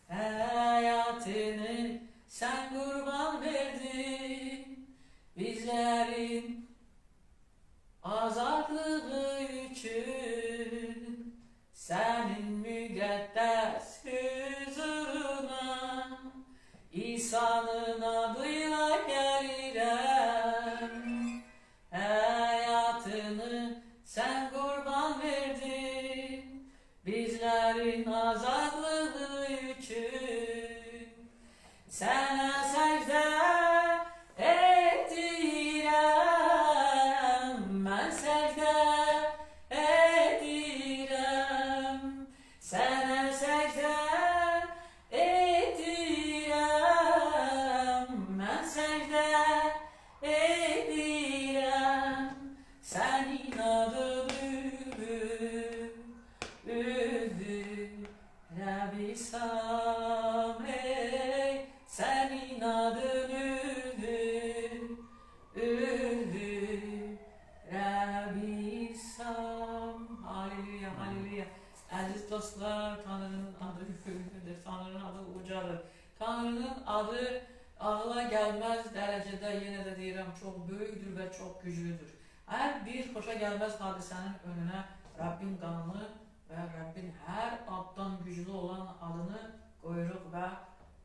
Hayatını sen kurban verdin bizlerin azadlığı için, senin müqəddəs huzuruna İsa'nın adıyla gelirəm. Hayatını sen kurban verdin bizlerin azadlığı için, sana secde edirəm, ben secde edirəm, sana secde edirəm, ben secde edirəm, senin adını Rabisam, ey senin adını Rabisam. Haleluya, haleluya. Aziz dostlar, Tanrı'nın adı hükümlüdür, Tanrı'nın adı ucadır. Tanrı'nın adı ağla gelmez derecede, yine de deyirəm, çok büyüktür ve çok güçlüdür. Her bir xoşa gelmez hadisenin önüne Rabbin qanını ve Rabbin her addan güçlü olan adını koyuruq ve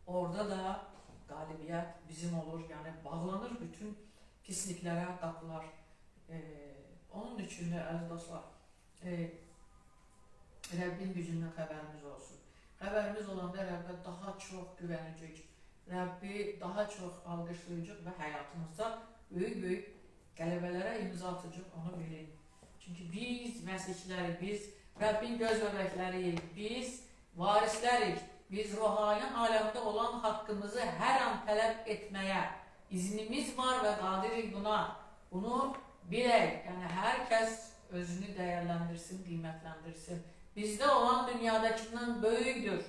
orada da galibiyet bizim olur. Yani bağlanır bütün pisliklere kapılar. Onun için de aziz dostlar, Rabbin gücünden haberimiz olsun. Haberimiz olanda Rabb'e daha çok güvenecek, Rabbi daha çok alkışlayacak ve hayatımızda büyük qələbələrə imza atacaq, onu bilin. Çünkü biz məsihçilərik, biz Rabbin göz bebekleriyik, biz varislərik, biz ruhani alemde olan hakkımızı her an talep etmeye iznimiz var ve qadirik buna. Bunu bilək, yani herkes özünü değerlendirsin, kıymetlendirsin. Bizde olan dünyadakinden böyüktür.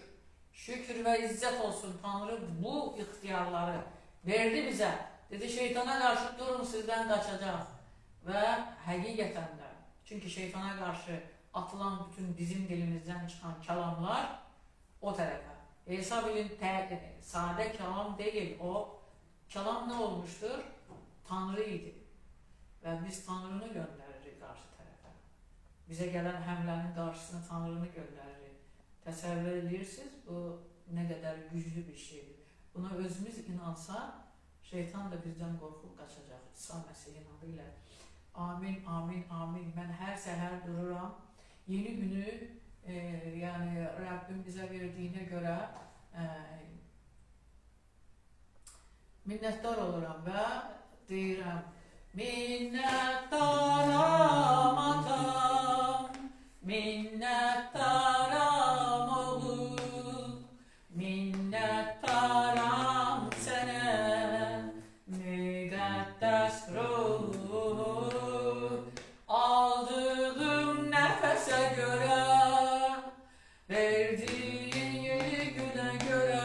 Şükür ve izzet olsun, Tanrı bu ihtiyarları verdi bize. Dedi şeytana karşı durun, sizden kaçacak. Ve hakikaten de, çünkü şeytana karşı atılan bütün bizim dilimizden çıkan kelamlar o tarafa. İsa bilin sade kelam değil, o kelam ne olmuştur? Tanrıydı. Ve biz Tanrı'nı gönderir karşı tarafa. Bize gelen hemlenin karşısına Tanrı'nı gönderir. Təsəvvür edirsiniz, bu ne kadar güçlü bir şeydir. Buna özümüz inansa, şeytan da bizden korkup kaçacak. İsa Mesih'in adıyla. Amin, amin, amin. Ben her seher dururam. Yeni günü yani Rabbim bize verdiğine göre minnettar oluram ve deyirəm, minnettaram atam, minnettaram oğlum, minnettaram sene, müqəddəs ruh, aldığım nefese göre, verdiğin yeni güne göre,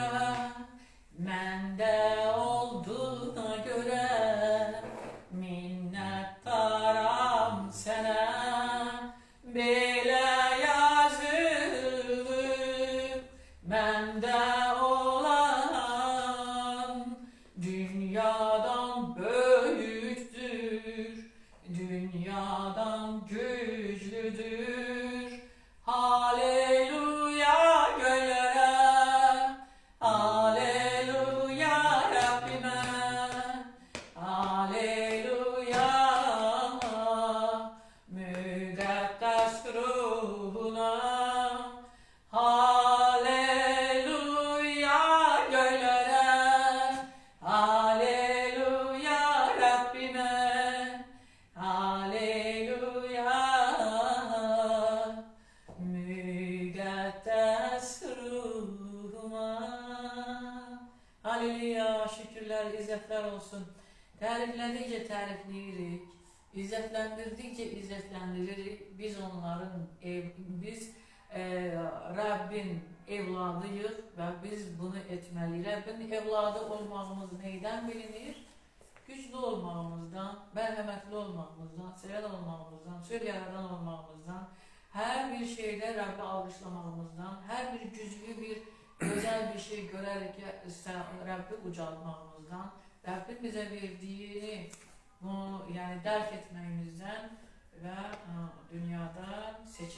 mende olduğuna göre, minnettaram sana, belə yazılıb, mende olan, dünyadan büyüktür, dünyadan güçlüdür. Haleluya göklere, haleluya Rabbime, haleluya müqəddəs ruhuna, haleluya göklere, haleluya Rabbime, haleluya müqəddəs ruhuma. Haleluya, şükürler, izzetler olsun. Təriflədikcə tərifləyirik, izzetləndirdikcə izzetlendiririk. Biz onların, biz Rabbin evladıyıq və biz bunu etməliyik. Rabbin evladı olmağımız neydən bilinir? Güçlü olmağımızdan, mərhəmətli olmağımızdan, sevən olmağımızdan, söz yaradan olmağımızdan, Her bir şeyde Rabbi alkışlamağımızdan, her bir güzlü bir özel bir şey görerek Rabbi ucaltmağımızdan, Rabbin bize verdiğini bunu yani derk etmemizden ve dünyada seçili